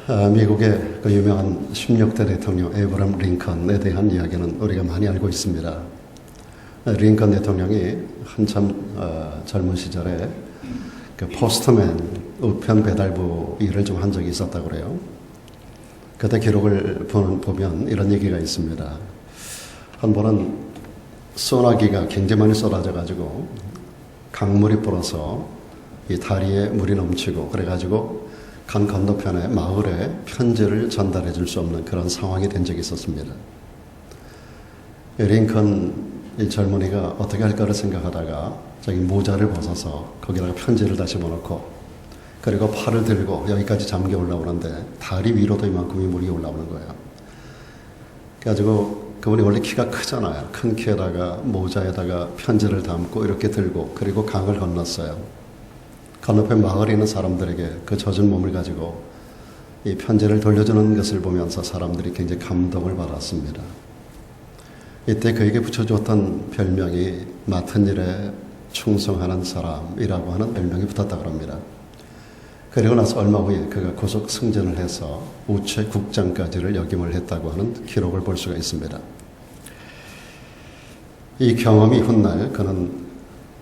미국의 그 유명한 16대 대통령 에브람 링컨에 대한 이야기는 우리가 많이 알고 있습니다. 링컨 대통령이 한참 젊은 시절에 그 포스트맨 우편 배달부 일을 좀 한 적이 있었다고 그래요. 그때 기록을 보면 이런 얘기가 있습니다. 한 번은 소나기가 굉장히 많이 쏟아져 가지고 강물이 불어서 이 다리에 물이 넘치고 그래가지고 강 건너편에 마을에 편지를 전달해 줄 수 없는 그런 상황이 된 적이 있었습니다. 링컨 이 젊은이가 어떻게 할까를 생각하다가 자기 모자를 벗어서 거기다가 편지를 다시 집어넣고 그리고 팔을 들고 여기까지 잠겨 올라오는데 다리 위로도 이만큼이 물이 올라오는 거예요. 그래가지고 그분이 원래 키가 크잖아요. 큰 키에다가 모자에다가 편지를 담고 이렇게 들고 그리고 강을 건넜어요. 건너편 마을에 있는 사람들에게 그 젖은 몸을 가지고 이 편지를 돌려주는 것을 보면서 사람들이 굉장히 감동을 받았습니다. 이때 그에게 붙여주었던 별명이 맡은 일에 충성하는 사람이라고 하는 별명이 붙었다고 합니다. 그리고 나서 얼마 후에 그가 고속 승진을 해서 우체국장까지를 역임을 했다고 하는 기록을 볼 수가 있습니다. 이 경험이 훗날 그는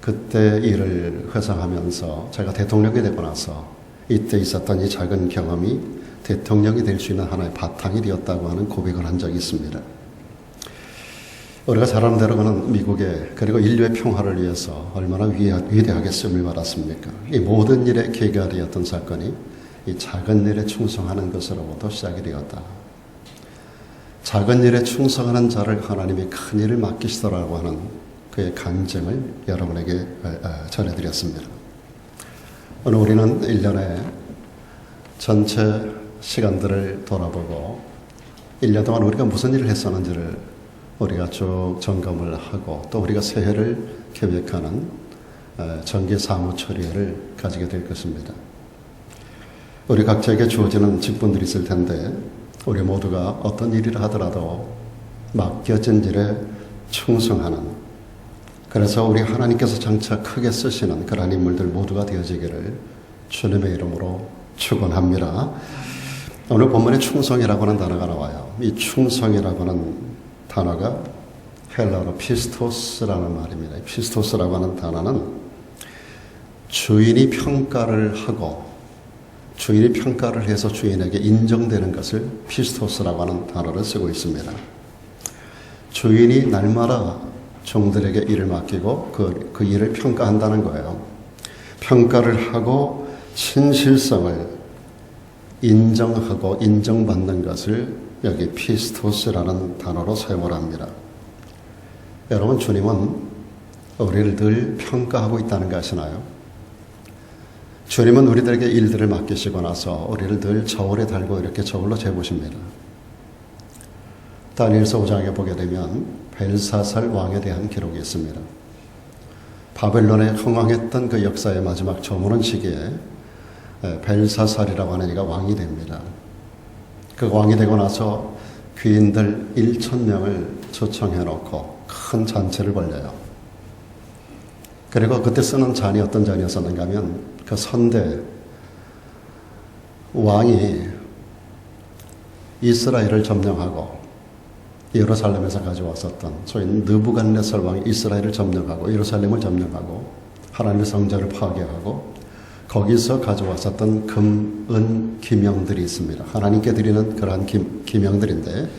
그때 일을 회상하면서 제가 대통령이 되고 나서 이때 있었던 이 작은 경험이 대통령이 될 수 있는 하나의 바탕이 되었다고 하는 고백을 한 적이 있습니다. 우리가 잘 아는 대로 그는 미국의 그리고 인류의 평화를 위해서 얼마나 위대하게 쓰임을 받았습니까? 이 모든 일의 계기가 되었던 사건이 이 작은 일에 충성하는 것으로부터 시작이 되었다. 작은 일에 충성하는 자를 하나님이 큰 일을 맡기시더라고 하는 그의 간증을 여러분에게 전해드렸습니다. 오늘 우리는 1년에 전체 시간들을 돌아보고 1년 동안 우리가 무슨 일을 했었는지를 우리가 쭉 점검을 하고 또 우리가 새해를 계획하는 정기 사무 처리를 가지게 될 것입니다. 우리 각자에게 주어지는 직분들이 있을 텐데 우리 모두가 어떤 일이라 하더라도 맡겨진 일에 충성하는 그래서 우리 하나님께서 장차 크게 쓰시는 그러한 인물들 모두가 되어지기를 주님의 이름으로 축원합니다. 오늘 본문에 충성이라고 하는 단어가 나와요. 이 충성이라고 하는 단어가 헬라어로 피스토스라는 말입니다. 피스토스라고 하는 단어는 주인이 평가를 하고 주인이 평가를 해서 주인에게 인정되는 것을 피스토스라고 하는 단어를 쓰고 있습니다. 주인이 날마다 종들에게 일을 맡기고 그 일을 평가한다는 거예요. 평가를 하고 신실성을 인정하고 인정받는 것을 여기 피스토스라는 단어로 사용을 합니다. 여러분, 주님은 우리를 늘 평가하고 있다는 거 아시나요? 주님은 우리들에게 일들을 맡기시고 나서 우리를 늘 저울에 달고 이렇게 저울로 재보십니다. 다니엘서 5장에 보게 되면 벨사살 왕에 대한 기록이 있습니다. 바벨론에 흥왕했던 그 역사의 마지막 저무는 시기에 벨사살이라고 하는 이가 왕이 됩니다. 그 왕이 되고 나서 귀인들 1,000명을 초청해 놓고 큰 잔치를 벌려요. 그리고 그때 쓰는 잔이 어떤 잔이었었는가 하면 그 선대 왕이 이스라엘을 점령하고 예루살렘에서 가져왔었던 소위 느부갓네살 왕이 이스라엘을 점령하고 예루살렘을 점령하고 하나님의 성전을 파괴하고 거기서 가져왔었던 금, 은, 기명들이 있습니다. 하나님께 드리는 그러한 기명들인데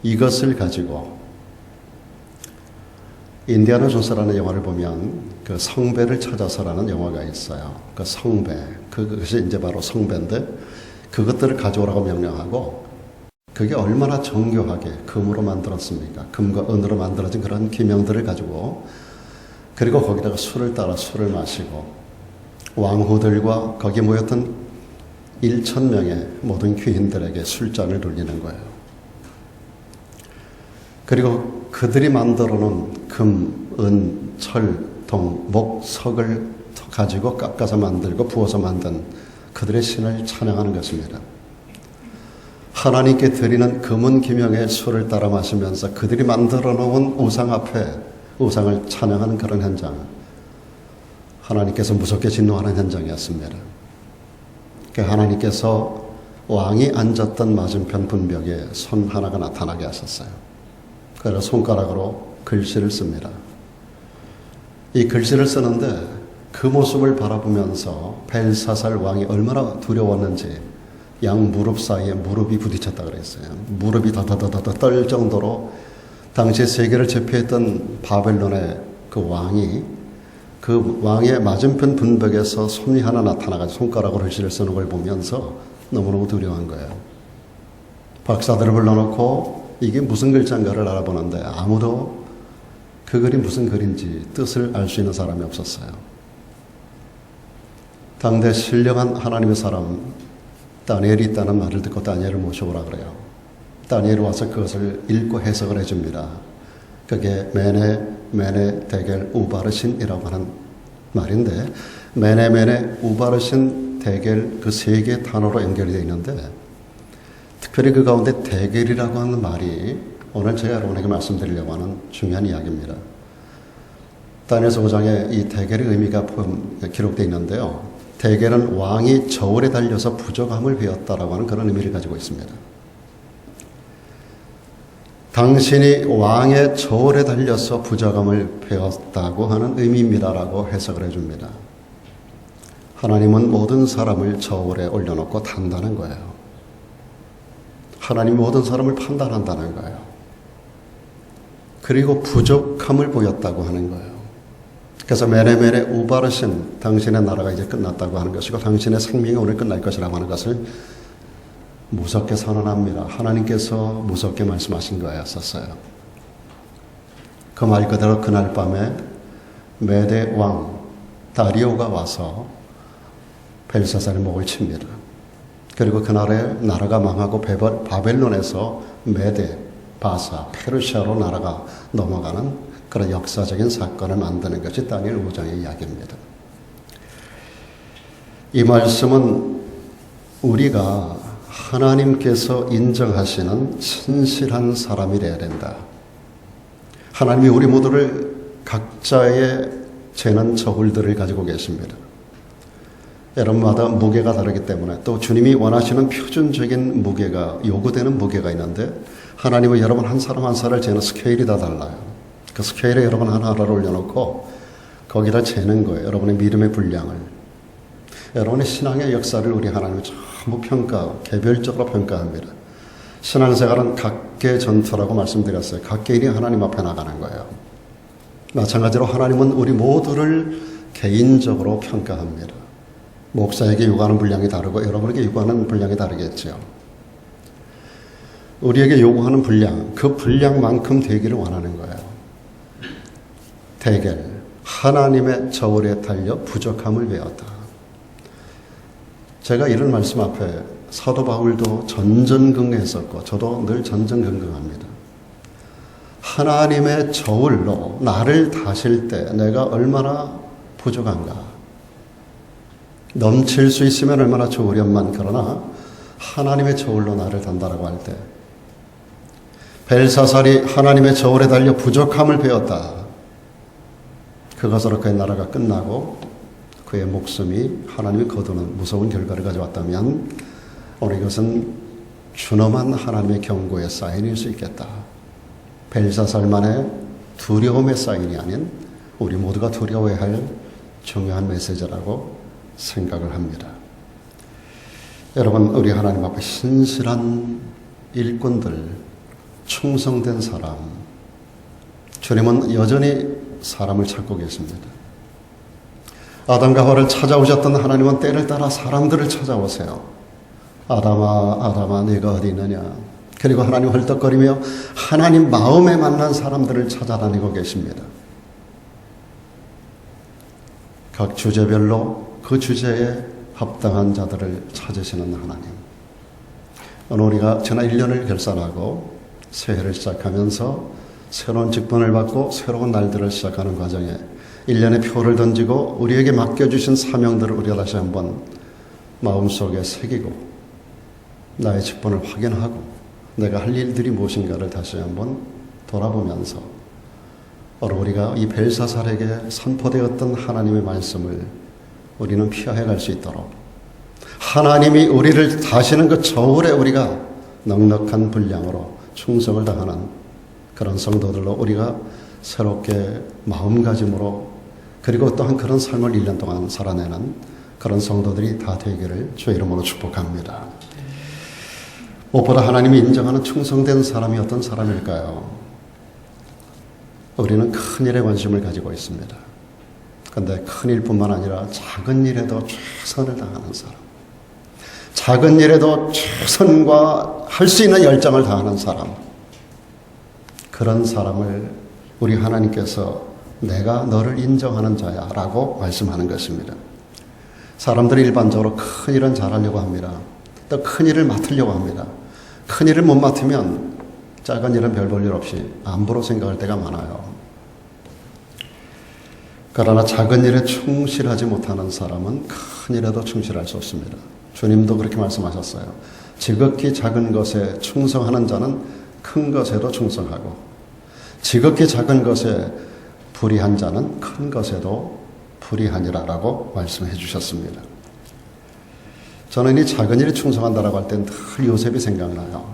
이것을 가지고 인디아나 존스라는 영화를 보면 그 성배를 찾아서라는 영화가 있어요. 그 성배, 그것이 이제 바로 성배인데 그것들을 가져오라고 명령하고 그게 얼마나 정교하게 금으로 만들었습니까? 금과 은으로 만들어진 그런 기명들을 가지고 그리고 거기다가 술을 따라 술을 마시고 왕후들과 거기에 모였던 1,000명의 모든 귀인들에게 술잔을 돌리는 거예요. 그리고 그들이 만들어 놓은 금, 은, 철, 동, 목, 석을 가지고 깎아서 만들고 부어서 만든 그들의 신을 찬양하는 것입니다. 하나님께 드리는 금은 기명의 술을 따라 마시면서 그들이 만들어 놓은 우상 앞에 우상을 찬양하는 그런 현장, 하나님께서 무섭게 진노하는 현장이었습니다. 하나님께서 왕이 앉았던 맞은편 분벽에 손 하나가 나타나게 하셨어요. 그래서 손가락으로 글씨를 씁니다. 이 글씨를 쓰는데 그 모습을 바라보면서 벨사살 왕이 얼마나 두려웠는지 양 무릎 사이에 무릎이 부딪혔다 그랬어요. 무릎이 더더더더 떨 정도로 당시 세계를 제패했던 바벨론의 그 왕이 그 왕의 맞은편 분벽에서 손이 하나 나타나가지고 손가락으로 글씨를 쓰는 걸 보면서 너무너무 두려운 거예요. 박사들을 불러놓고 이게 무슨 글자인가를 알아보는데 아무도 그 글이 무슨 글인지 뜻을 알 수 있는 사람이 없었어요. 당대 신령한 하나님의 사람 다니엘이 있다는 말을 듣고 다니엘을 모셔오라 그래요. 다니엘이 와서 그것을 읽고 해석을 해줍니다. 그게 메네 데겔 우바르신이라고 하는 말인데 메네 우바르신 데겔 그 세 개의 단어로 연결이 되어 있는데 특별히 그 가운데 데겔이라고 하는 말이 오늘 제가 여러분에게 말씀드리려고 하는 중요한 이야기입니다. 다니엘서 5장에 이 데겔의 의미가 기록되어 있는데요. 데겔은 왕이 저울에 달려서 부족함을 배웠다라고 하는 그런 의미를 가지고 있습니다. 당신이 왕의 저울에 달려서 부족함을 배웠다고 하는 의미입니다라고 해석을 해줍니다. 하나님은 모든 사람을 저울에 올려놓고 단다는 거예요. 하나님이 모든 사람을 판단한다는 거예요. 그리고 부족함을 보였다고 하는 거예요. 그래서 메네 우바르신 당신의 나라가 이제 끝났다고 하는 것이고 당신의 생명이 오늘 끝날 것이라고 하는 것을 무섭게 선언합니다. 하나님께서 무섭게 말씀하신 거였었어요. 그 말 그대로 그날 밤에 메대 왕 다리오가 와서 벨사살의 목을 칩니다. 그리고 그날에 나라가 망하고 바벨론에서 메대, 바사, 페르시아로 나라가 넘어가는 그런 역사적인 사건을 만드는 것이 다니엘 5장의 이야기입니다. 이 말씀은 우리가 하나님께서 인정하시는 신실한 사람이 되어야 된다. 하나님이 우리 모두를 각자의 재는 저울들을 가지고 계십니다. 여러분마다 무게가 다르기 때문에 또 주님이 원하시는 표준적인 무게가 요구되는 무게가 있는데 하나님은 여러분 한 사람 한 사람을 재는 스케일이 다 달라요. 그 스케일에 여러분 하나하나를 올려놓고 거기다 재는 거예요. 여러분의 믿음의 분량을. 여러분의 신앙의 역사를 우리 하나님이 전부 개별적으로 평가합니다. 신앙생활은 각계 전투라고 말씀드렸어요. 각계인이 하나님 앞에 나가는 거예요. 마찬가지로 하나님은 우리 모두를 개인적으로 평가합니다. 목사에게 요구하는 분량이 다르고 여러분에게 요구하는 분량이 다르겠죠. 우리에게 요구하는 분량, 그 분량만큼 되기를 원하는 거예요. 데겔, 하나님의 저울에 달려 부족함을 배웠다. 제가 이런 말씀 앞에 사도 바울도 전전긍긍했었고 저도 늘 전전긍긍합니다. 하나님의 저울로 나를 다실 때 내가 얼마나 부족한가. 넘칠 수 있으면 얼마나 좋으련만. 그러나 하나님의 저울로 나를 단다라고 할 때 벨사살이 하나님의 저울에 달려 부족함을 배웠다. 그것으로 그의 나라가 끝나고 그의 목숨이 하나님이 거두는 무서운 결과를 가져왔다면 오늘 이것은 준엄한 하나님의 경고의 사인일 수 있겠다. 벨사살만의 두려움의 사인이 아닌 우리 모두가 두려워해야 할 중요한 메시지라고 생각을 합니다. 여러분, 우리 하나님 앞에 신실한 일꾼들, 충성된 사람, 주님은 여전히 사람을 찾고 계십니다. 아담과 하와를 찾아오셨던 하나님은 때를 따라 사람들을 찾아오세요. 아담아, 아담아, 네가 어디 있느냐. 그리고 하나님 헐떡거리며 하나님 마음에 만난 사람들을 찾아다니고 계십니다. 각 주제별로 그 주제에 합당한 자들을 찾으시는 하나님. 오늘 우리가 지난 1년을 결산하고 새해를 시작하면서 새로운 직분을 받고 새로운 날들을 시작하는 과정에 1년의 표를 던지고 우리에게 맡겨주신 사명들을 우리가 다시 한번 마음속에 새기고 나의 직분을 확인하고 내가 할 일들이 무엇인가를 다시 한번 돌아보면서 바로 우리가 이 벨사살에게 선포되었던 하나님의 말씀을 우리는 피하여 갈 수 있도록 하나님이 우리를 다시는 그 저울에 우리가 넉넉한 분량으로 충성을 다하는 그런 성도들로 우리가 새롭게 마음가짐으로 그리고 또한 그런 삶을 1년 동안 살아내는 그런 성도들이 다 되기를 주의 이름으로 축복합니다. 무엇보다 하나님이 인정하는 충성된 사람이 어떤 사람일까요? 우리는 큰 일에 관심을 가지고 있습니다. 그런데 큰 일뿐만 아니라 작은 일에도 최선을 다하는 사람, 작은 일에도 최선과 할 수 있는 열정을 다하는 사람, 그런 사람을 우리 하나님께서 내가 너를 인정하는 자야 라고 말씀하는 것입니다. 사람들이 일반적으로 큰 일은 잘하려고 합니다. 또 큰 일을 맡으려고 합니다. 큰 일을 못 맡으면 작은 일은 별 볼 일 없이 안보로 생각할 때가 많아요. 그러나 작은 일에 충실하지 못하는 사람은 큰 일에도 충실할 수 없습니다. 주님도 그렇게 말씀하셨어요. 지극히 작은 것에 충성하는 자는 큰 것에도 충성하고 지극히 작은 것에 불의한 자는 큰 것에도 불의하니라라고 말씀해 주셨습니다. 저는 이 작은 일에 충성한다라고 할 땐 늘 요셉이 생각나요.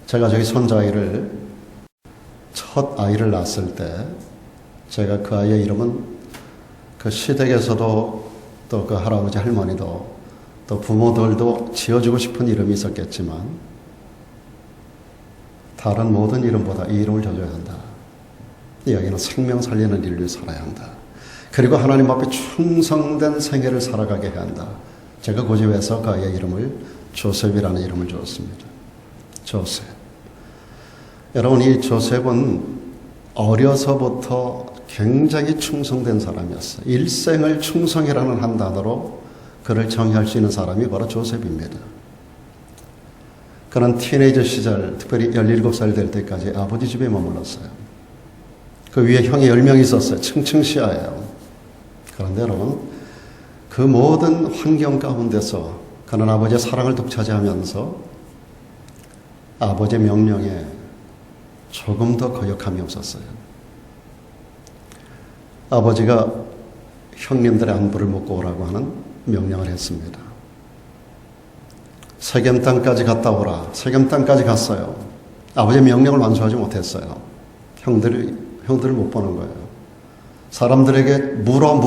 제가 저희 손자아이를 첫 아이를 낳았을 때 제가 그 아이의 이름은 그 시댁에서도 또 그 할아버지 할머니도 또 부모들도 지어주고 싶은 이름이 있었겠지만 다른 모든 이름보다 이 이름을 져줘야 한다. 여기는 생명 살리는 일을 살아야 한다. 그리고 하나님 앞에 충성된 생애를 살아가게 해야 한다. 제가 고집해서 그 아이의 이름을 조셉이라는 이름을 주었습니다. 조셉. 여러분, 이 조셉은 어려서부터 굉장히 충성된 사람이었어요. 일생을 충성이라는 한 단어로 그를 정의할 수 있는 사람이 바로 조셉입니다. 그는 티네이저 시절, 특별히 17살 될 때까지 아버지 집에 머물렀어요. 그 위에 형이 10명이 있었어요. 층층시하예요. 그런데 여러분, 그 모든 환경 가운데서 그는 아버지의 사랑을 독차지하면서 아버지의 명령에 조금 더 거역함이 없었어요. 아버지가 형님들의 안부를 묻고 오라고 하는 명령을 했습니다. 세겜 땅까지 갔다 오라. 세겜 땅까지 갔어요. 아버지의 명령을 완수하지 못했어요. 형들을 못 보는 거예요. 사람들에게 물어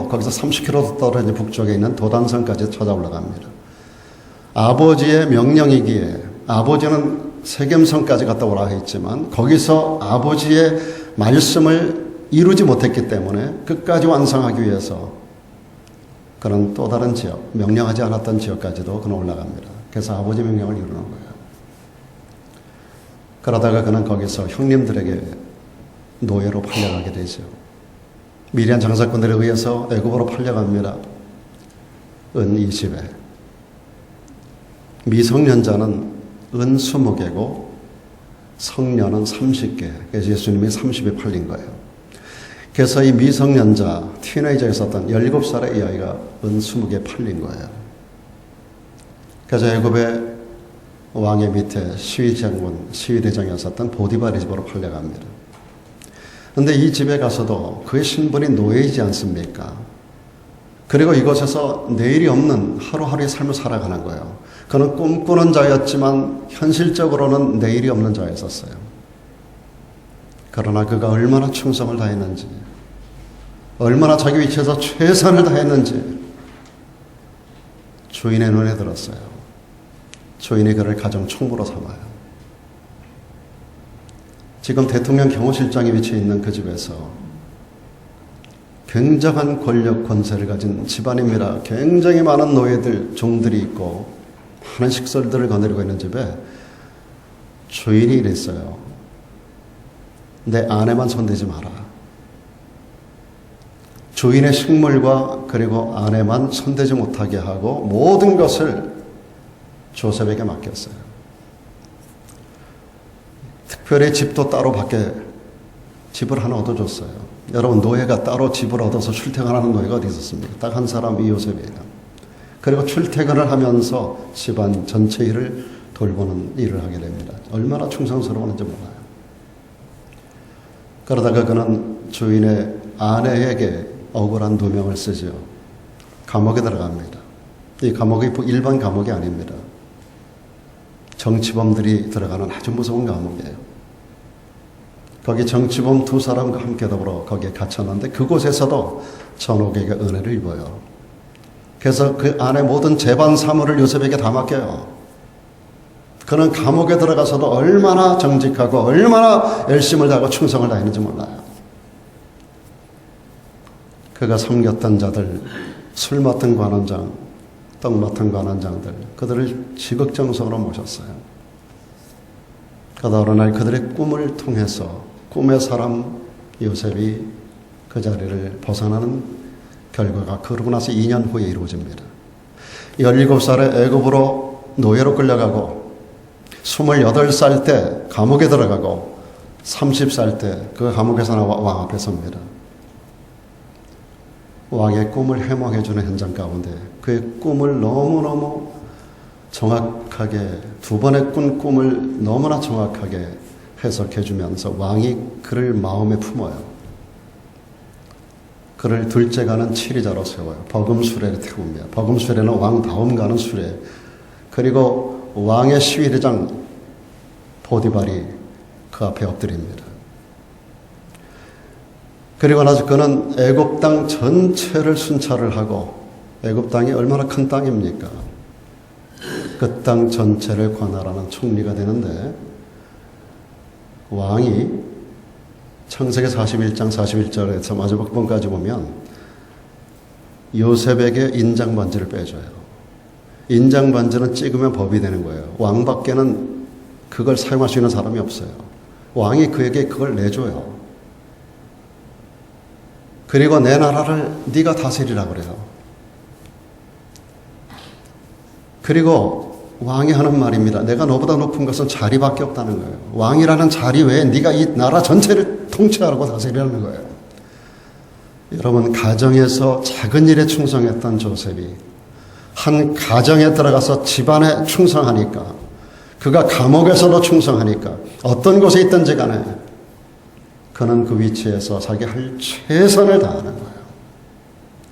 거기서 30km 떨어진 북쪽에 있는 도단성까지 찾아 올라갑니다. 아버지의 명령이기에 아버지는 세겜성까지 갔다 오라 했지만 거기서 아버지의 말씀을 이루지 못했기 때문에 끝까지 완성하기 위해서 그는 또 다른 지역, 명령하지 않았던 지역까지도 그는 올라갑니다. 그래서 아버지 명령을 이루는 거예요. 그러다가 그는 거기서 형님들에게 노예로 팔려가게 되죠. 미디안 장사꾼들에 의해서 애굽으로 팔려갑니다. 은 20에. 미성년자는 은 20개고 성년은 30개. 그래서 예수님이 30에 팔린 거예요. 그래서 이 미성년자, 티네이저에 있었던 17살의 이 아이가 은 20개 팔린 거예요. 그래서 애굽의 왕의 밑에 시위대장이었었던 보디발의 집으로 팔려갑니다. 그런데 이 집에 가서도 그의 신분이 노예이지 않습니까? 그리고 이곳에서 내일이 없는 하루하루의 삶을 살아가는 거예요. 그는 꿈꾸는 자였지만 현실적으로는 내일이 없는 자였었어요. 그러나 그가 얼마나 충성을 다했는지, 얼마나 자기 위치에서 최선을 다했는지 주인의 눈에 들었어요. 주인이 그를 가정 총무로 삼아요. 지금 대통령 경호실장에 위치해 있는 그 집에서 굉장한 권력 권세를 가진 집안입니다. 굉장히 많은 노예들, 종들이 있고 많은 식설들을 거느리고 있는 집에 주인이 이랬어요. 내 아내만 손대지 마라. 주인의 식물과 그리고 아내만 손대지 못하게 하고 모든 것을 조셉에게 맡겼어요. 특별히 집도 따로 밖에 집을 하나 얻어줬어요. 여러분, 노예가 따로 집을 얻어서 출퇴근하는 노예가 어디 있었습니까? 딱 한 사람, 이 요셉이에요. 그리고 출퇴근을 하면서 집안 전체 일을 돌보는 일을 하게 됩니다. 얼마나 충성스러웠는지 몰라요. 그러다가 그는 주인의 아내에게 억울한 누명을 쓰죠. 감옥에 들어갑니다. 이 감옥이 일반 감옥이 아닙니다. 정치범들이 들어가는 아주 무서운 감옥이에요. 거기 정치범 2사람과 함께 더불어 거기에 갇혔는데 그곳에서도 전옥에게 은혜를 입어요. 그래서 그 안에 모든 재반 사물을 요셉에게 다 맡겨요. 그는 감옥에 들어가서도 얼마나 정직하고 얼마나 열심을 다하고 충성을 다했는지 몰라요. 그가 섬겼던 자들, 술 맡은 관원장, 떡 맡은 관원장들, 그들을 지극정성으로 모셨어요. 그러다 어느 날 그들의 꿈을 통해서 꿈의 사람 요셉이 그 자리를 벗어나는 결과가 그러고 나서 2년 후에 이루어집니다. 17살에 애굽으로 노예로 끌려가고 28살 때 감옥에 들어가고 30살 때 그 감옥에서 나와 왕 앞에 섭니다. 왕의 꿈을 해몽해주는 현장 가운데 그의 꿈을 너무너무 정확하게 2번의 꾼 꿈을 너무나 정확하게 해석해주면서 왕이 그를 마음에 품어요. 그를 둘째가는 치리자로 세워요. 버금수레를 태웁니다. 버금수레는 왕 다음 가는 수레. 그리고 왕의 시위대장 보디발이 그 앞에 엎드립니다. 그리고 나서 그는 애굽 땅 전체를 순찰을 하고 애굽 땅이 얼마나 큰 땅입니까? 그 땅 전체를 관할하는 총리가 되는데 왕이 창세기 41장 41절에서 마지막 부분까지 보면 요셉에게 인장반지를 빼줘요. 인장반지는 찍으면 법이 되는 거예요. 왕밖에는 그걸 사용할 수 있는 사람이 없어요. 왕이 그에게 그걸 내줘요. 그리고 내 나라를 네가 다스리라 그래요. 그리고 왕이 하는 말입니다. 내가 너보다 높은 것은 자리밖에 없다는 거예요. 왕이라는 자리 외에 네가 이 나라 전체를 통치하고 다스리라는 거예요. 여러분, 가정에서 작은 일에 충성했던 조셉이 한 가정에 들어가서 집안에 충성하니까, 그가 감옥에서도 충성하니까 어떤 곳에 있든지 간에 그는 그 위치에서 자기 할 최선을 다하는 거예요.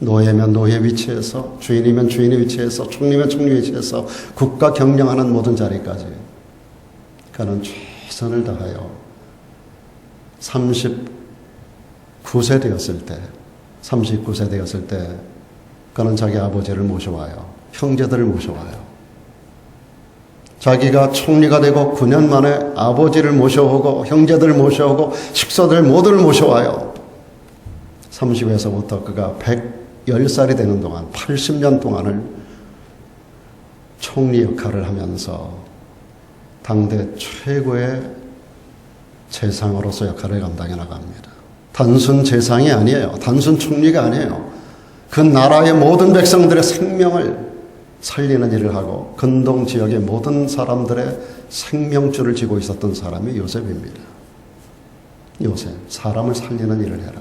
노예면 노예 위치에서, 주인이면 주인의 위치에서, 총리면 총리 위치에서, 국가 경영하는 모든 자리까지 그는 최선을 다하여 39세 되었을 때 그는 자기 아버지를 모셔와요. 형제들을 모셔와요. 자기가 총리가 되고 9년 만에 아버지를 모셔오고 형제들을 모셔오고 식소들 모두를 모셔와요. 30에서부터 그가 110살이 되는 동안 80년 동안을 총리 역할을 하면서 당대 최고의 재상으로서 역할을 감당해 나갑니다. 단순 재상이 아니에요. 단순 총리가 아니에요. 그 나라의 모든 백성들의 생명을 살리는 일을 하고 근동 지역의 모든 사람들의 생명줄을 쥐고 있었던 사람이 요셉입니다. 요셉, 사람을 살리는 일을 해라.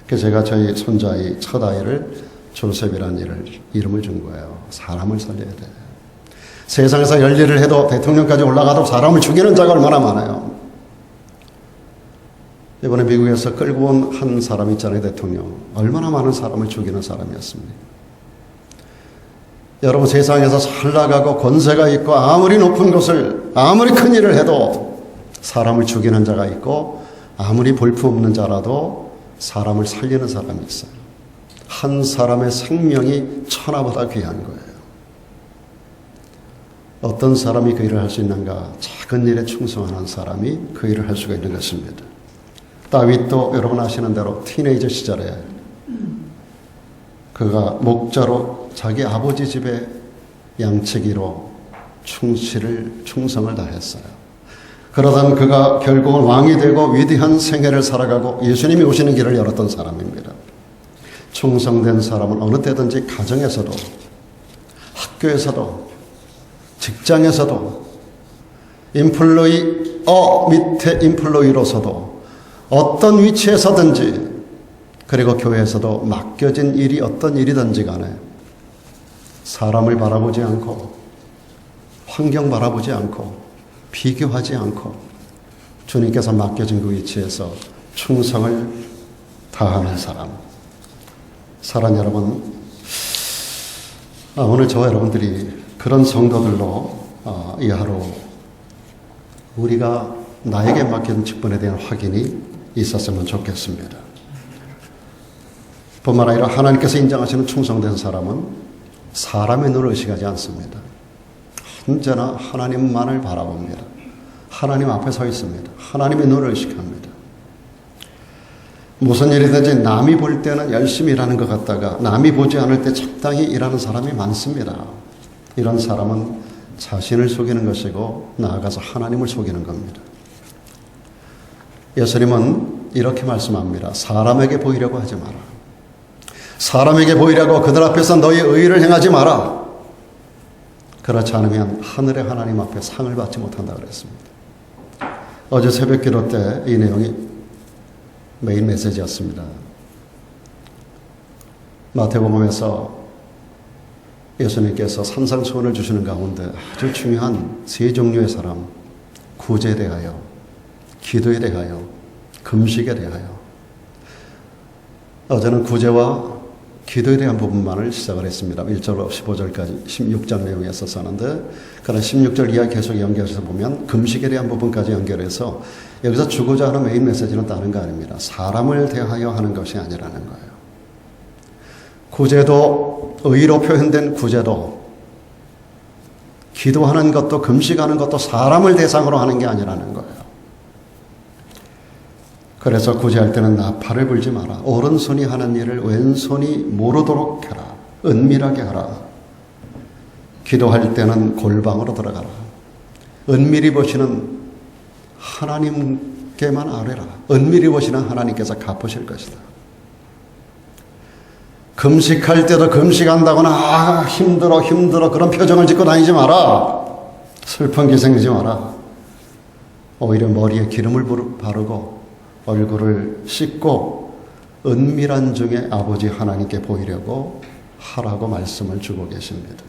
그래서 제가 저희 손자의 첫 아이를 조셉이라는 이름을 준 거예요. 사람을 살려야 돼. 세상에서 열일을 해도 대통령까지 올라가도 사람을 죽이는 자가 얼마나 많아요. 이번에 미국에서 끌고 온 한 사람 있잖아요, 대통령. 얼마나 많은 사람을 죽이는 사람이었습니까? 여러분, 세상에서 잘 나가고 권세가 있고 아무리 높은 것을, 아무리 큰 일을 해도 사람을 죽이는 자가 있고, 아무리 볼품없는 자라도 사람을 살리는 사람이 있어요. 한 사람의 생명이 천하보다 귀한 거예요. 어떤 사람이 그 일을 할 수 있는가? 작은 일에 충성하는 사람이 그 일을 할 수가 있는 것입니다. 다윗도 여러분 아시는 대로 티네이저 시절에 그가 목자로 자기 아버지 집에 양치기로 충성을 다했어요. 그러던 그가 결국은 왕이 되고 위대한 생애를 살아가고 예수님이 오시는 길을 열었던 사람입니다. 충성된 사람은 어느 때든지 가정에서도, 학교에서도, 직장에서도, 인플로이어 밑에 인플로이로서도 어떤 위치에서든지, 그리고 교회에서도 맡겨진 일이 어떤 일이든지 간에 사람을 바라보지 않고, 환경 바라보지 않고, 비교하지 않고 주님께서 맡겨진 그 위치에서 충성을 다하는 사람. 사랑 여러분, 오늘 저와 여러분들이 그런 성도들로 이 하루 우리가 나에게 맡긴 직분에 대한 확인이 있었으면 좋겠습니다. 뿐만 아니라 하나님께서 인정하시는 충성된 사람은 사람의 눈을 의식하지 않습니다. 언제나 하나님만을 바라봅니다. 하나님 앞에 서 있습니다. 하나님의 눈을 의식합니다. 무슨 일이든지 남이 볼 때는 열심히 일하는 것 같다가 남이 보지 않을 때 적당히 일하는 사람이 많습니다. 이런 사람은 자신을 속이는 것이고 나아가서 하나님을 속이는 겁니다. 예수님은 이렇게 말씀합니다. 사람에게 보이려고 하지 마라. 사람에게 보이려고 그들 앞에서 너의 의를 행하지 마라. 그렇지 않으면 하늘의 하나님 앞에 상을 받지 못한다 그랬습니다. 어제 새벽 기도 때 이 내용이 메인 메시지였습니다. 마태복음에서 예수님께서 산상수훈을 주시는 가운데 아주 중요한 세 종류의 사람, 구제에 대하여, 기도에 대하여, 금식에 대하여, 어제는 구제와 기도에 대한 부분만을 시작을 했습니다. 1절로 15절까지 16장 내용에 있었었는데, 그런 16절 이하 계속 연결해서 보면 금식에 대한 부분까지 연결해서 여기서 주고자 하는 메인 메시지는 다른 거 아닙니다. 사람을 대하여 하는 것이 아니라는 거예요. 구제도, 의로 표현된 구제도, 기도하는 것도, 금식하는 것도 사람을 대상으로 하는 게 아니라는 거예요. 그래서 구제할 때는 나팔을 불지 마라. 오른손이 하는 일을 왼손이 모르도록 해라. 은밀하게 하라. 기도할 때는 골방으로 들어가라. 은밀히 보시는 하나님께만 아뢰라. 은밀히 보시는 하나님께서 갚으실 것이다. 금식할 때도 금식한다거나 힘들어 그런 표정을 짓고 다니지 마라. 슬픈 기색내지 마라. 오히려 머리에 기름을 바르고 얼굴을 씻고 은밀한 중에 아버지 하나님께 보이려고 하라고 말씀을 주고 계십니다.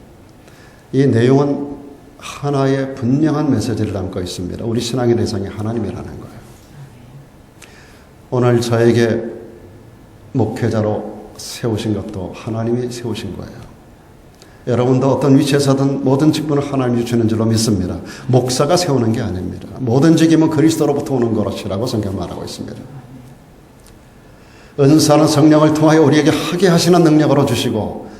이 내용은 하나의 분명한 메시지를 담고 있습니다. 우리 신앙의 대상이 하나님이라는 거예요. 오늘 저에게 목회자로 세우신 것도 하나님이 세우신 거예요. 여러분도 어떤 위치에서든 모든 직분을 하나님이 주는 줄로 믿습니다. 목사가 세우는 게 아닙니다. 모든 직임은 그리스도로부터 오는 것이라고 성경 말하고 있습니다. 은사는 성령을 통하여 우리에게 하게 하시는 능력으로 주시고,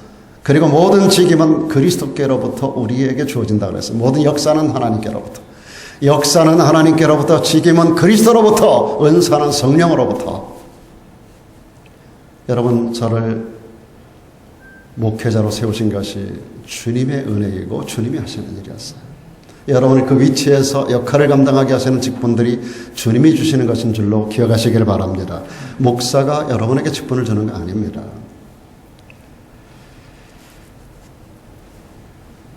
그리고 모든 직임은 그리스도께로부터 우리에게 주어진다 그랬어요. 모든 역사는 하나님께로부터, 역사는 하나님께로부터, 직임은 그리스도로부터, 은사는 성령으로부터. 여러분, 저를 목회자로 세우신 것이 주님의 은혜이고 주님이 하시는 일이었어요. 여러분이 그 위치에서 역할을 감당하게 하시는 직분들이 주님이 주시는 것인 줄로 기억하시길 바랍니다. 목사가 여러분에게 직분을 주는 거 아닙니다.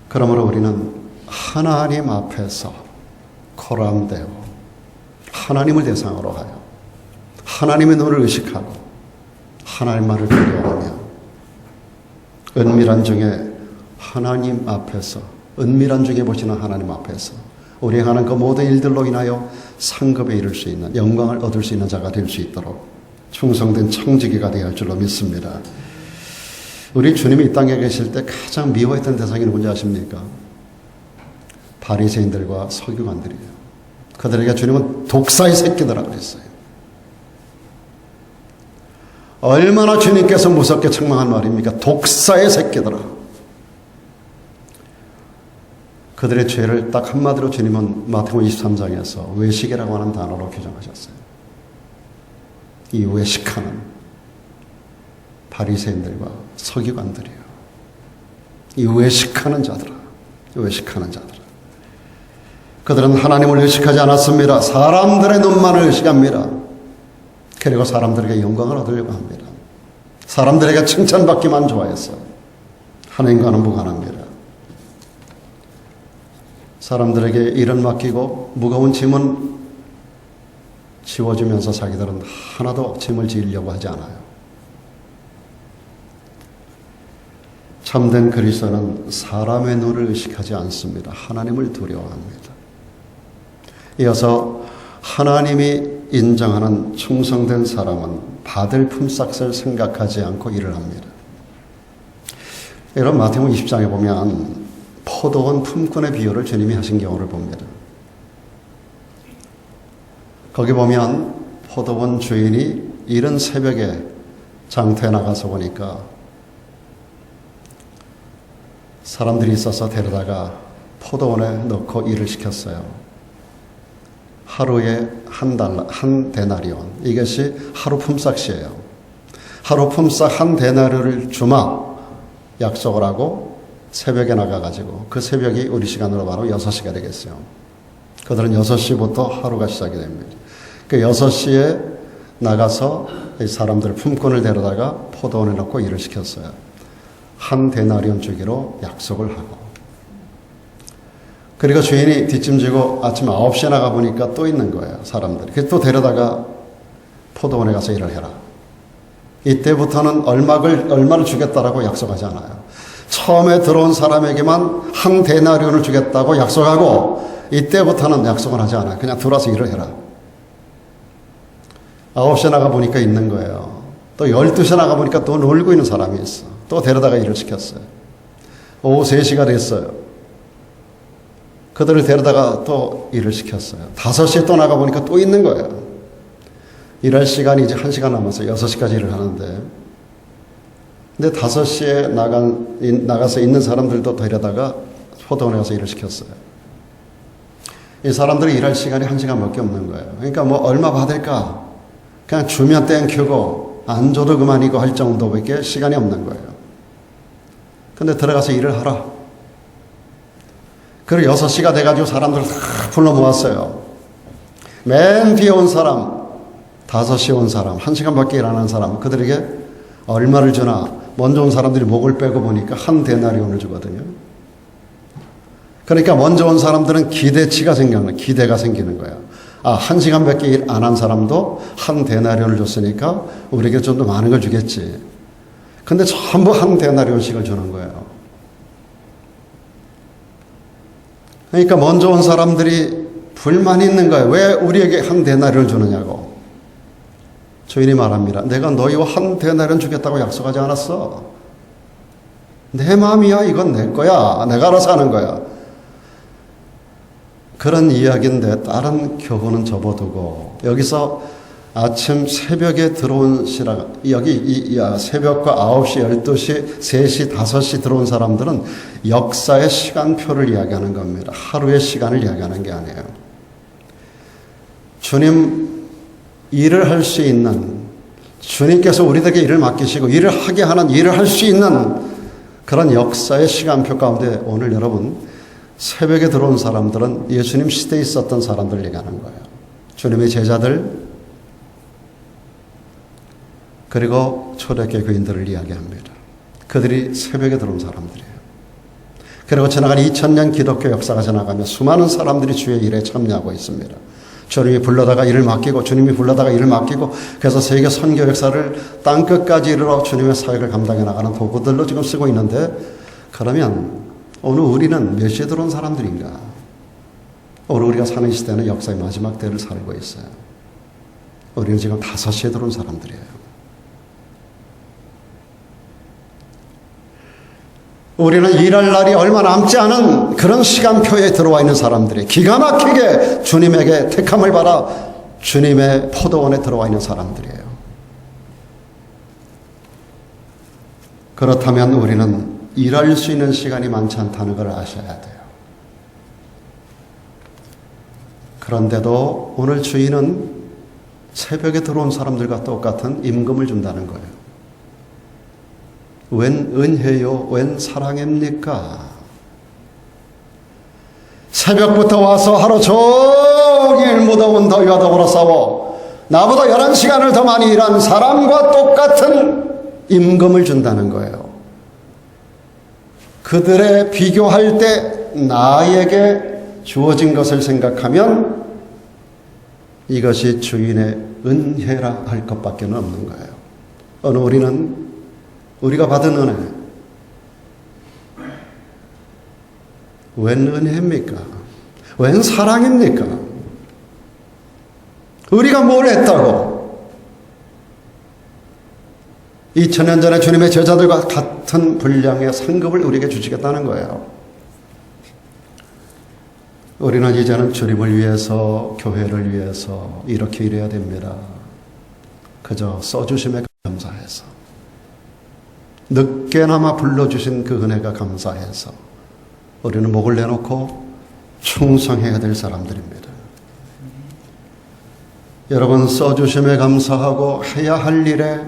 그러므로 우리는 하나님 앞에서 코람되어 하나님을 대상으로 하여 하나님의 눈을 의식하고 하나님만을 두려워하며 은밀한 중에 하나님 앞에서, 은밀한 중에 보시는 하나님 앞에서 우리 행하는 그 모든 일들로 인하여 상급에 이를 수 있는, 영광을 얻을 수 있는 자가 될 수 있도록 충성된 청지기가 되어야 할 줄로 믿습니다. 우리 주님이 이 땅에 계실 때 가장 미워했던 대상이 누군지 아십니까? 바리새인들과 서기관들이에요. 그들에게 주님은 독사의 새끼들이라고 그랬어요. 얼마나 주님께서 무섭게 책망한 말입니까? 독사의 새끼들아. 그들의 죄를 딱 한마디로 주님은 마태복음 23장에서 외식이라고 하는 단어로 규정하셨어요. 이 외식하는 바리새인들과 서기관들이에요. 이 외식하는 자들아. 외식하는 자들아. 그들은 하나님을 의식하지 않았습니다. 사람들의 눈만을 의식합니다. 그리고 사람들에게 영광을 얻으려고 합니다. 사람들에게 칭찬받기만 좋아했어요. 하나님과는 무관합니다. 사람들에게 일은 맡기고 무거운 짐은 지워주면서 자기들은 하나도 짐을 지으려고 하지 않아요. 참된 그리스도는 사람의 눈을 의식하지 않습니다. 하나님을 두려워합니다. 이어서 하나님이 인정하는 충성된 사람은 받을 품삯을 생각하지 않고 일을 합니다. 여러분 마태복음 20장에 보면 포도원 품꾼의 비유를 주님이 하신 경우를 봅니다. 거기 보면 포도원 주인이 이른 새벽에 장터에 나가서 보니까 사람들이 있어서 데려다가 포도원에 넣고 일을 시켰어요. 하루에 한 데나리온. 이것이 하루 품삯이에요. 하루 품삯 한 데나리온을 주마 약속을 하고 새벽에 나가가지고 그 새벽이 우리 시간으로 바로 6시가 되겠어요. 그들은 6시부터 하루가 시작이 됩니다. 그 6시에 나가서 이 사람들 품꾼을 데려다가 포도원에 넣고 일을 시켰어요. 한 데나리온 주기로 약속을 하고. 그리고 주인이 뒷짐지고 아침 9시에 나가보니까 또 있는 거예요, 사람들이. 그래서 또 데려다가 포도원에 가서 일을 해라. 이때부터는 얼마를 주겠다라고 약속하지 않아요. 처음에 들어온 사람에게만 한 데나리온을 주겠다고 약속하고 이때부터는 약속을 하지 않아요. 그냥 들어와서 일을 해라. 9시에 나가보니까 있는 거예요. 또 12시에 나가보니까 또 놀고 있는 사람이 있어. 또 데려다가 일을 시켰어요. 오후 3시가 됐어요. 그들을 데려다가 또 일을 시켰어요. 5시에 또 나가보니까 또 있는 거예요. 일할 시간이 이제 1시간 남아서 6시까지 일을 하는데, 근데 5시에 나가서 있는 사람들도 데려다가 포도원에 가서 일을 시켰어요. 이 사람들이 일할 시간이 1시간밖에 없는 거예요. 그러니까 뭐 얼마 받을까? 그냥 주면 땡큐고 안 줘도 그만이고 할 정도밖에 시간이 없는 거예요. 근데 들어가서 일을 하라. 그리고 6시가 돼가지고 사람들 다 불러 모았어요. 맨 뒤에 온 사람, 5시에 온 사람, 1시간밖에 일 안 한 사람, 그들에게 얼마를 주나. 먼저 온 사람들이 목을 빼고 보니까 한 데나리온을 주거든요. 그러니까 먼저 온 사람들은 기대가 생기는 거예요. 아, 1시간밖에 일 안 한 사람도 한 데나리온을 줬으니까 우리에게 좀 더 많은 걸 주겠지. 근데 전부 한 데나리온씩을 주는 거예요. 그러니까 먼저 온 사람들이 불만이 있는 거예요. 왜 우리에게 한 데나리온을 주느냐고. 주인이 말합니다. 내가 너희와 한 데나리온 주겠다고 약속하지 않았어. 내 마음이야. 이건 내 거야. 내가 알아서 하는 거야. 그런 이야기인데 다른 교훈은 접어두고 여기서 아침 새벽에 들어온 여기 새벽과 9시, 12시, 3시, 5시 들어온 사람들은 역사의 시간표를 이야기하는 겁니다. 하루의 시간을 이야기하는 게 아니에요. 주님 일을 할 수 있는, 주님께서 우리에게 일을 맡기시고 일을 하게 하는, 일을 할 수 있는 그런 역사의 시간표 가운데 오늘 여러분 새벽에 들어온 사람들은 예수님 시대에 있었던 사람들 얘기하는 거예요. 주님의 제자들, 그리고 초대교회 교인들을 이야기합니다. 그들이 새벽에 들어온 사람들이에요. 그리고 지나간 2000년 기독교 역사가 지나가며 수많은 사람들이 주의 일에 참여하고 있습니다. 주님이 불러다가 일을 맡기고 주님이 불러다가 일을 맡기고 그래서 세계 선교 역사를 땅끝까지 이르러 주님의 사역을 감당해 나가는 도구들로 지금 쓰고 있는데, 그러면 오늘 우리는 몇 시에 들어온 사람들인가? 오늘 우리가 사는 시대는 역사의 마지막 때를 살고 있어요. 우리는 지금 5시에 들어온 사람들이에요. 우리는 일할 날이 얼마 남지 않은 그런 시간표에 들어와 있는 사람들이 기가 막히게 주님에게 택함을 받아 주님의 포도원에 들어와 있는 사람들이에요. 그렇다면 우리는 일할 수 있는 시간이 많지 않다는 걸 아셔야 돼요. 그런데도 오늘 주인은 새벽에 들어온 사람들과 똑같은 임금을 준다는 거예요. 웬 은혜요, 웬 사랑입니까? 새벽부터 와서 하루 종일 무더운 더위와 더불어 싸워 나보다 11시간을 더 많이 일한 사람과 똑같은 임금을 준다는 거예요. 그들의 비교할 때 나에게 주어진 것을 생각하면 이것이 주인의 은혜라 할 것밖에 없는 거예요. 오늘 우리는 우리가 받은 은혜, 웬 은혜입니까? 웬 사랑입니까? 우리가 뭘 했다고? 2000년 전에 주님의 제자들과 같은 분량의 상급을 우리에게 주시겠다는 거예요. 우리는 이제는 주님을 위해서, 교회를 위해서 이렇게 일해야 됩니다. 그저 써주심에 감사해서, 늦게나마 불러주신 그 은혜가 감사해서 우리는 목을 내놓고 충성해야 될 사람들입니다. 여러분, 써주심에 감사하고 해야 할 일에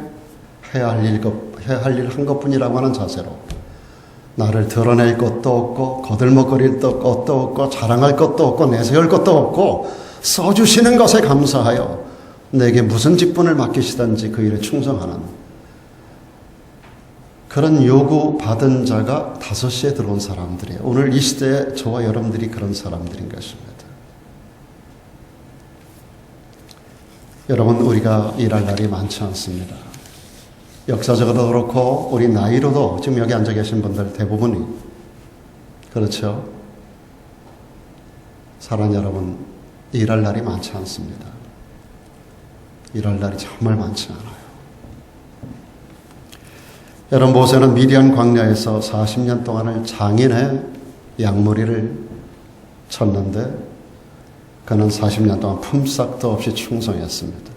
해야 할 일 한 것뿐이라고 하는 자세로 나를 드러낼 것도 없고 거들먹거릴 것도 없고 자랑할 것도 없고 내세울 것도 없고 써주시는 것에 감사하여 내게 무슨 직분을 맡기시든지 그 일에 충성하는 그런 요구받은 자가 5시에 들어온 사람들이에요. 오늘 이 시대에 저와 여러분들이 그런 사람들인 것입니다. 여러분, 우리가 일할 날이 많지 않습니다. 역사적으로도 그렇고 우리 나이로도 지금 여기 앉아 계신 분들 대부분이 그렇죠. 사랑 여러분, 일할 날이 많지 않습니다. 일할 날이 정말 많지 않아요. 여러분, 모세는 미디안 광야에서 40년 동안을 장인의 양무리를 쳤는데 그는 40년 동안 품삯도 없이 충성했습니다.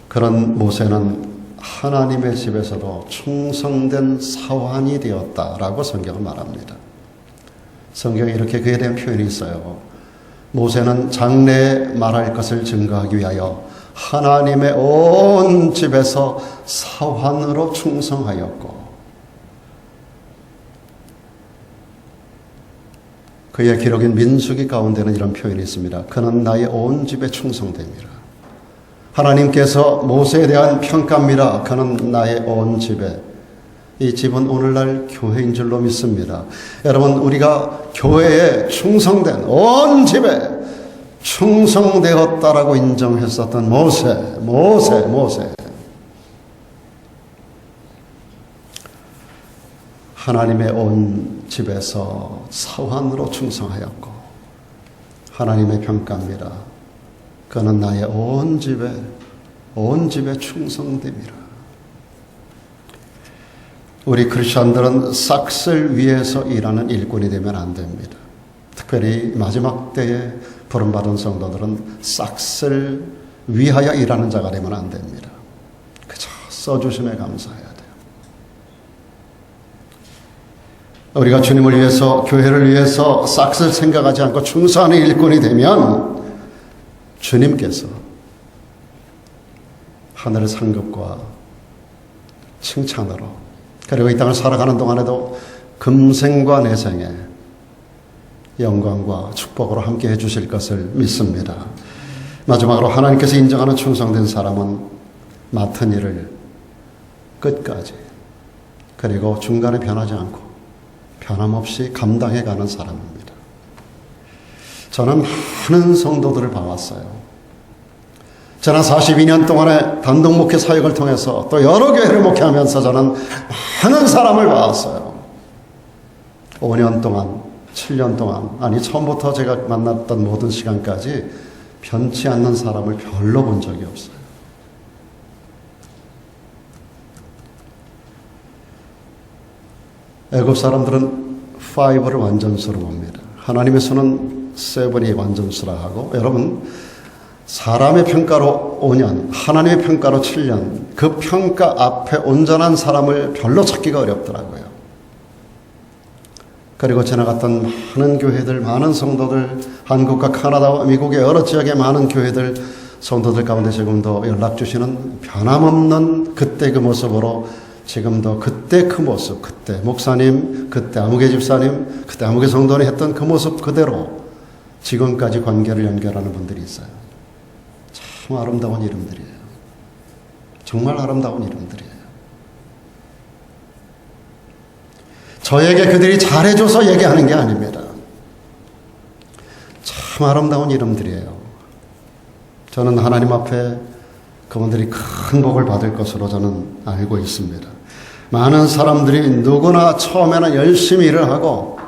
그런 모세는 하나님의 집에서도 충성된 사환이 되었다라고 성경은 말합니다. 성경에 이렇게 그에 대한 표현이 있어요. 모세는 장래에 말할 것을 증거하기 위하여 하나님의 온 집에서 사환으로 충성하였고 그의 기록인 민수기 가운데는 이런 표현이 있습니다. 그는 나의 온 집에 충성됨이라. 하나님께서 모세에 대한 평가입니다. 그는 나의 온 집에. 이 집은 오늘날 교회인 줄로 믿습니다. 여러분, 우리가 교회에 충성된 온 집에 충성되었다라고 인정했었던 모세. 하나님의 온 집에서 사환으로 충성하였고 하나님의 평가입니다. 그는 나의 온 집에 충성됨이라. 우리 크리스천들은 싹쓸 위해서 일하는 일꾼이 되면 안 됩니다. 특별히 마지막 때에 부름받은 성도들은 싹쓸 위하여 일하는 자가 되면 안 됩니다. 그저 써주심에 감사해야 돼요. 우리가 주님을 위해서, 교회를 위해서 싹쓸 생각하지 않고 충성하는 일꾼이 되면 주님께서 하늘의 상급과 칭찬으로 그리고 이 땅을 살아가는 동안에도 금생과 내생에 영광과 축복으로 함께 해주실 것을 믿습니다. 마지막으로 하나님께서 인정하는 충성된 사람은 맡은 일을 끝까지 그리고 중간에 변하지 않고 변함없이 감당해가는 사람입니다. 저는 많은 성도들을 봐왔어요. 저는 42년 동안의 단독 목회 사역을 통해서 또 여러 교회를 목회하면서 저는 많은 사람을 봐왔어요. 5년 동안, 7년 동안, 아니 처음부터 제가 만났던 모든 시간까지 변치 않는 사람을 별로 본 적이 없어요. 애굽 사람들은 5를 완전수로 봅니다. 하나님의 수는 7이 완전수라 하고, 여러분, 사람의 평가로 5년, 하나님의 평가로 7년, 그 평가 앞에 온전한 사람을 별로 찾기가 어렵더라고요. 그리고 지나갔던 많은 교회들, 많은 성도들, 한국과 카나다와 미국의 여러 지역의 많은 교회들, 성도들 가운데 지금도 연락 주시는 변함없는 그때 그 모습으로 지금도 그때 그 모습, 그때 목사님, 그때 아무개 집사님, 그때 아무개 성도님 했던 그 모습 그대로 지금까지 관계를 연결하는 분들이 있어요. 참 아름다운 이름들이에요. 정말 아름다운 이름들이에요. 저에게 그들이 잘해줘서 얘기하는 게 아닙니다. 참 아름다운 이름들이에요. 저는 하나님 앞에 그분들이 큰 복을 받을 것으로 저는 알고 있습니다. 많은 사람들이 누구나 처음에는 열심히 일을 하고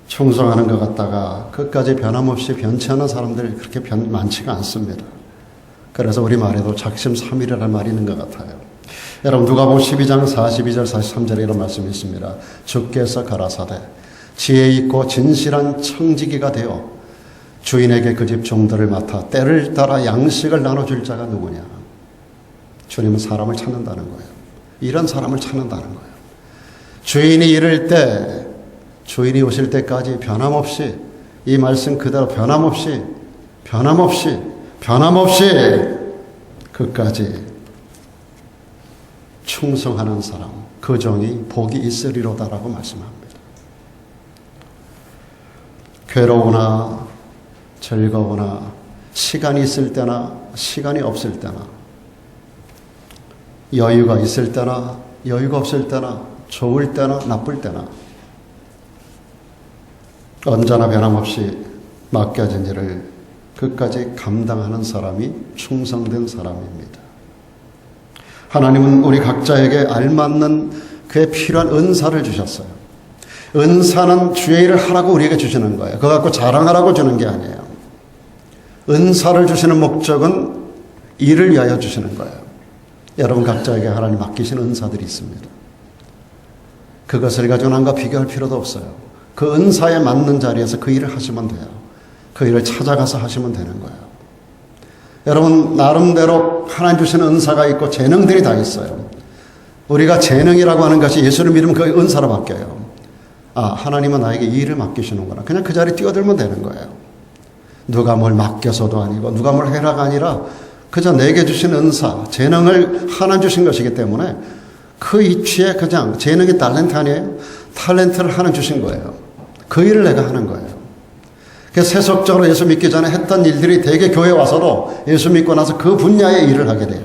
충성하는 것 같다가 끝까지 변함없이 변치 않은 사람들이 그렇게 많지가 않습니다. 그래서 우리 말에도 작심삼일이라는 말이 있는 것 같아요. 여러분 누가복음 12장 42절 43절에 이런 말씀이 있습니다. 주께서 가라사대 지혜 있고 진실한 청지기가 되어 주인에게 그 집 종들을 맡아 때를 따라 양식을 나눠줄 자가 누구냐. 주님은 사람을 찾는다는 거예요. 이런 사람을 찾는다는 거예요. 주인이 이를 때, 주인이 오실 때까지 변함없이 이 말씀 그대로 변함없이 끝까지 충성하는 사람, 그 종이 복이 있으리로다라고 말씀합니다. 괴로우나 즐거우나 시간이 있을 때나 시간이 없을 때나 여유가 있을 때나 여유가 없을 때나 좋을 때나 나쁠 때나 언제나 변함없이 맡겨진 일을 끝까지 감당하는 사람이 충성된 사람입니다. 하나님은 우리 각자에게 알맞는 그에 필요한 은사를 주셨어요. 은사는 주의 일을 하라고 우리에게 주시는 거예요. 그거 갖고 자랑하라고 주는 게 아니에요. 은사를 주시는 목적은 일을 위하여 주시는 거예요. 여러분 각자에게 하나님 맡기신 은사들이 있습니다. 그것을 가지고 남과 비교할 필요도 없어요. 그 은사에 맞는 자리에서 그 일을 하시면 돼요. 그 일을 찾아가서 하시면 되는 거예요. 여러분 나름대로 하나님 주시는 은사가 있고 재능들이 다 있어요. 우리가 재능이라고 하는 것이 예수를 믿으면 그 은사로 바뀌어요. 아, 하나님은 나에게 이 일을 맡기시는구나. 그냥 그 자리에 뛰어들면 되는 거예요. 누가 뭘 맡겨서도 아니고 누가 뭘 해라가 아니라 그저 내게 주신 은사, 재능을 하나 주신 것이기 때문에 그 위치에 그냥 재능이 탤런트 아니에요? 탤런트를 하나 주신 거예요. 그 일을 내가 하는 거예요. 그래서 세속적으로 예수 믿기 전에 했던 일들이 대개 교회 와서도 예수 믿고 나서 그 분야의 일을 하게 돼요.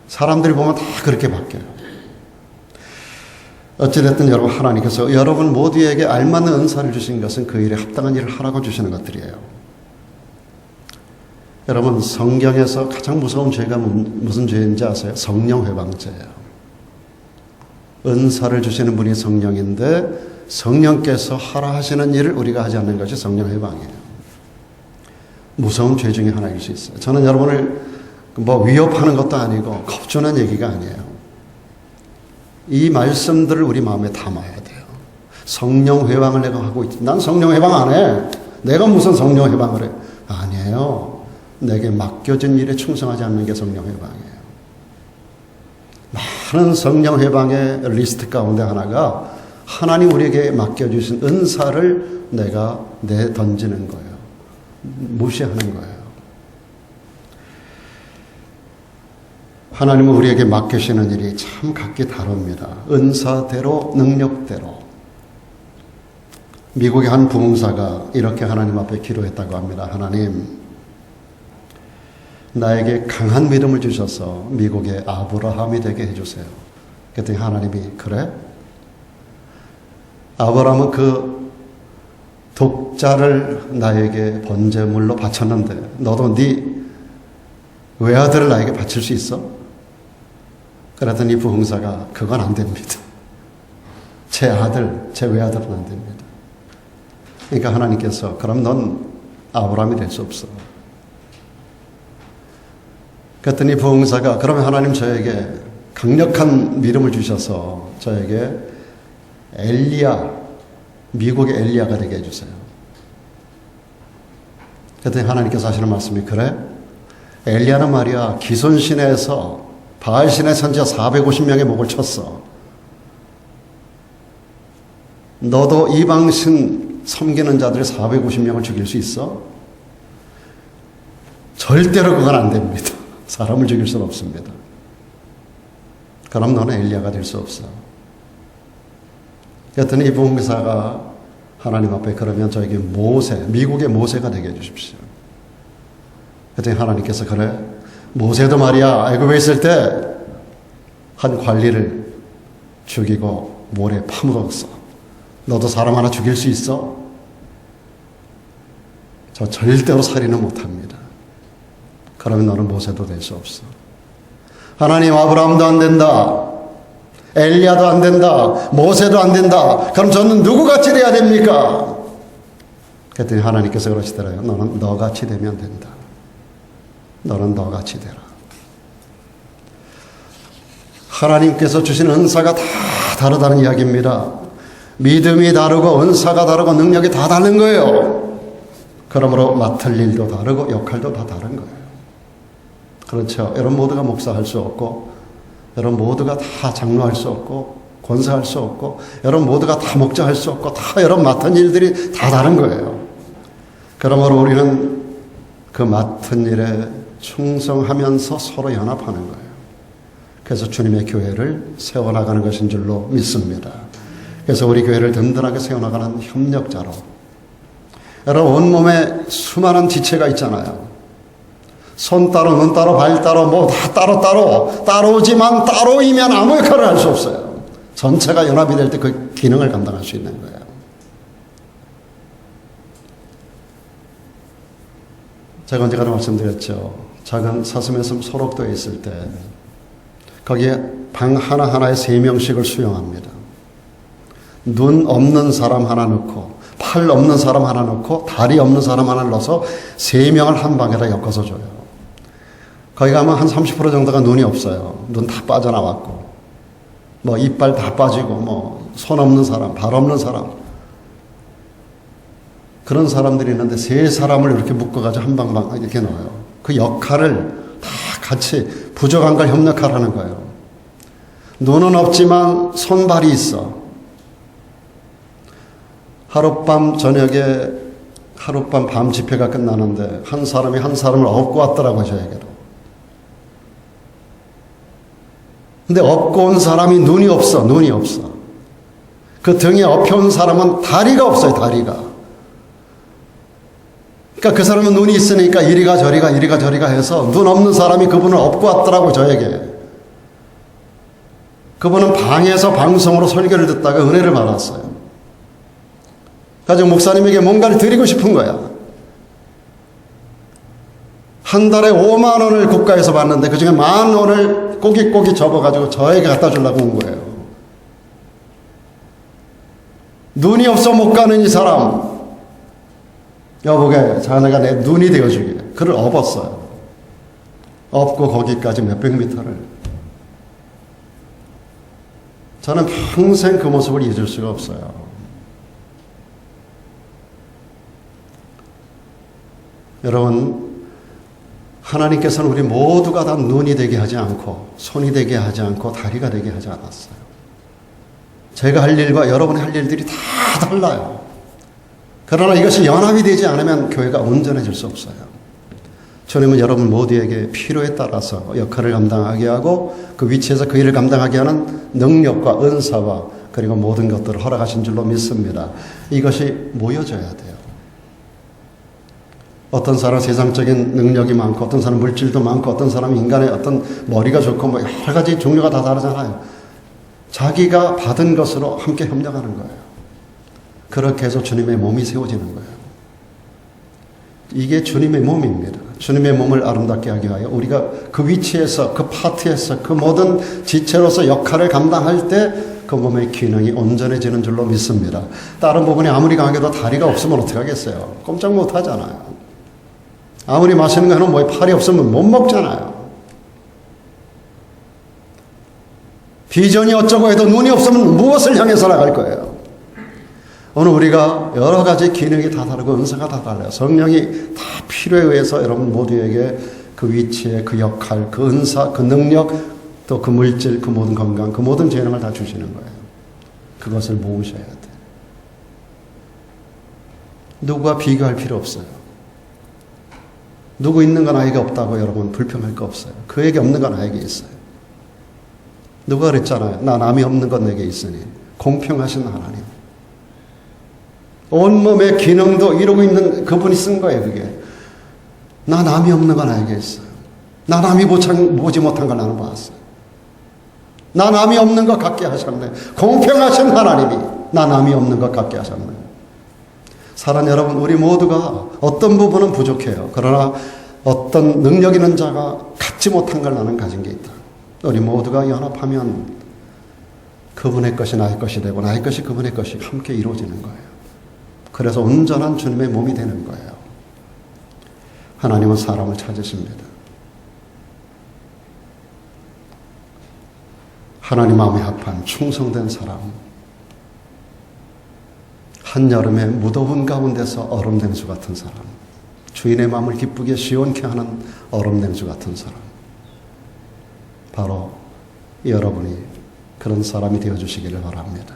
사람들이 보면 다 그렇게 바뀌어요. 어찌됐든 여러분 하나님께서 여러분 모두에게 알맞는 은사를 주신 것은 그 일에 합당한 일을 하라고 주시는 것들이에요. 여러분 성경에서 가장 무서운 죄가 무슨 죄인지 아세요? 성령 회방죄예요. 은사를 주시는 분이 성령인데 성령께서 하라 하시는 일을 우리가 하지 않는 것이 성령 회방이에요. 무서운 죄 중에 하나일 수 있어요. 저는 여러분을 위협하는 것도 아니고 겁주는 얘기가 아니에요. 이 말씀들을 우리 마음에 담아야 돼요. 성령 회방을 내가 하고 있지. 난 성령 회방 안 해. 내가 무슨 성령 회방을 해. 아니에요. 내게 맡겨진 일에 충성하지 않는 게 성령 회방이에요. 많은 성령 회방의 리스트 가운데 하나가 하나님 우리에게 맡겨주신 은사를 내가 내던지는 거예요. 무시하는 거예요. 하나님은 우리에게 맡기시는 일이 참 각기 다릅니다. 은사대로 능력대로. 미국의 한 부흥사가 이렇게 하나님 앞에 기도했다고 합니다. 하나님, 나에게 강한 믿음을 주셔서 미국의 아브라함이 되게 해주세요. 그랬더니 하나님이 그래? 아브라함은 그 독자를 나에게 번제물로 바쳤는데 너도 네 외아들을 나에게 바칠 수 있어? 그랬더니 부흥사가 그건 안 됩니다. 제 아들, 제 외아들은 안 됩니다. 그러니까 하나님께서 그럼 넌 아브라함이 될 수 없어. 그랬더니 부흥사가 그러면 하나님 저에게 강력한 믿음을 주셔서 저에게 엘리야, 미국의 엘리야가 되게 해주세요. 그랬더니 하나님께서 하시는 말씀이 그래? 엘리야는 말이야 기손신에서 바알신의 선지자 450명의 목을 쳤어. 너도 이방신 섬기는 자들 450명을 죽일 수 있어? 절대로 그건 안 됩니다. 사람을 죽일 수는 없습니다. 그럼 너는 엘리야가 될 수 없어. 그랬더니 이 부흥사가 하나님 앞에 그러면 저에게 모세, 미국의 모세가 되게 해주십시오. 그랬더니 하나님께서 그래? 모세도 말이야 애굽에 있을 때 한 관리를 죽이고 모래 파묻었어. 너도 사람 하나 죽일 수 있어? 저 절대로 살인은 못합니다. 그러면 너는 모세도 될 수 없어. 하나님 아브라함도 안 된다. 엘리야도 안 된다. 모세도 안 된다. 그럼 저는 누구같이 돼야 됩니까? 그랬더니 하나님께서 그러시더라고요. 너는 너같이 되면 된다. 너는 더 같이 되라. 하나님께서 주신 은사가 다 다르다는 이야기입니다. 믿음이 다르고 은사가 다르고 능력이 다 다른 거예요. 그러므로 맡을 일도 다르고 역할도 다 다른 거예요. 그렇죠. 여러분 모두가 목사할 수 없고, 여러분 모두가 다 장로할 수 없고, 권사할 수 없고, 여러분 모두가 다 목자할 수 없고, 다 여러분 맡은 일들이 다 다른 거예요. 그러므로 우리는 그 맡은 일에 충성하면서 서로 연합하는 거예요. 그래서 주님의 교회를 세워나가는 것인 줄로 믿습니다. 그래서 우리 교회를 든든하게 세워나가는 협력자로, 여러분 온몸에 수많은 지체가 있잖아요. 손 따로 눈 따로 발 따로 뭐 다 따로 따로지만 따로이면 아무 역할을 할 수 없어요. 전체가 연합이 될 때 그 기능을 감당할 수 있는 거예요. 제가 언제가도 말씀드렸죠. 작은 사슴에섬 소록도에 있을 때 거기에 방 하나하나에 3명씩을 수용합니다. 눈 없는 사람 하나 넣고, 팔 없는 사람 하나 넣고, 다리 없는 사람 하나 넣어서 3명을 한 방에다 엮어서 줘요. 거기 가면 한 30% 정도가 눈이 없어요. 눈 다 빠져나왔고, 뭐 이빨 다 빠지고, 뭐 손 없는 사람, 발 없는 사람, 그런 사람들이 있는데 3사람을 이렇게 묶어가지고 한 방방 이렇게 넣어요. 그 역할을 다 같이 부족한 걸 협력하라는 거예요. 눈은 없지만 손발이 있어. 하룻밤 저녁에 밤 집회가 끝나는데 한 사람이 한 사람을 업고 왔더라고요, 저에게로. 근데 업고 온 사람이 눈이 없어. 그 등에 업혀온 사람은 다리가 없어요, 다리가. 그러니까 그 사람은 눈이 있으니까 이리가 저리가 해서 눈 없는 사람이 그분을 업고 왔더라고요, 저에게. 그분은 방에서 방송으로 설교를 듣다가 은혜를 받았어요. 가지고 목사님에게 뭔가를 드리고 싶은 거야. 한 달에 5만 원을 국가에서 받는데 그중에 10,000원을 꼬깃꼬깃 접어가지고 저에게 갖다 주려고 온 거예요. 눈이 없어 못 가는 이 사람, 여보게 자네가 내 눈이 되어주게. 그를 업었어요. 업고 거기까지 몇백 미터를. 저는 평생 그 모습을 잊을 수가 없어요. 여러분, 하나님께서는 우리 모두가 다 눈이 되게 하지 않고, 손이 되게 하지 않고, 다리가 되게 하지 않았어요. 제가 할 일과 여러분이 할 일들이 다 달라요. 그러나 이것이 연합이 되지 않으면 교회가 온전해질 수 없어요. 주님은 여러분 모두에게 필요에 따라서 역할을 감당하게 하고 그 위치에서 그 일을 감당하게 하는 능력과 은사와 그리고 모든 것들을 허락하신 줄로 믿습니다. 이것이 모여져야 돼요. 어떤 사람은 세상적인 능력이 많고, 어떤 사람은 물질도 많고, 어떤 사람은 인간의 어떤 머리가 좋고, 뭐 여러 가지 종류가 다 다르잖아요. 자기가 받은 것으로 함께 협력하는 거예요. 그렇게 해서 주님의 몸이 세워지는 거예요. 이게 주님의 몸입니다. 주님의 몸을 아름답게 하게 하여 우리가 그 위치에서, 그 파트에서, 그 모든 지체로서 역할을 감당할 때 그 몸의 기능이 온전해지는 줄로 믿습니다. 다른 부분이 아무리 강해도 다리가 없으면 어떡하겠어요? 꼼짝 못 하잖아요. 아무리 맛있는 거는 뭐 팔이 없으면 못 먹잖아요. 비전이 어쩌고 해도 눈이 없으면 무엇을 향해서 나갈 거예요? 오늘 우리가 여러 가지 기능이 다 다르고 은사가 다 달라요. 성령이 다 필요에 의해서 여러분 모두에게 그 위치에 그 역할, 그 은사, 그 능력, 또 그 물질, 그 모든 건강, 그 모든 재능을 다 주시는 거예요. 그것을 모으셔야 돼요. 누구와 비교할 필요 없어요. 누구 있는 건 나에게 없다고 여러분 불평할 거 없어요. 그에게 없는 건 나에게 있어요. 누가 그랬잖아요. 나 남이 없는 건 내게 있으니. 공평하신 하나님. 온몸의 기능도 이루고 있는 그분이 쓴 거예요, 그게. 나 남이 없는 건 나에게 있어요. 나 남이 보지 못한 걸 나는 봤어요. 나 남이 없는 것 같게 하셨네. 공평하신 하나님이 나 남이 없는 것 같게 하셨네. 사랑 여러분, 우리 모두가 어떤 부분은 부족해요. 그러나 어떤 능력 있는 자가 갖지 못한 걸 나는 가진 게 있다. 우리 모두가 연합하면 그분의 것이 나의 것이 되고 나의 것이 그분의 것이 함께 이루어지는 거예요. 그래서 온전한 주님의 몸이 되는 거예요. 하나님은 사람을 찾으십니다. 하나님 마음에 합한 충성된 사람, 한여름의 무더운 가운데서 얼음 냉수 같은 사람, 주인의 마음을 기쁘게 시원케 하는 얼음 냉수 같은 사람, 바로 여러분이 그런 사람이 되어주시기를 바랍니다.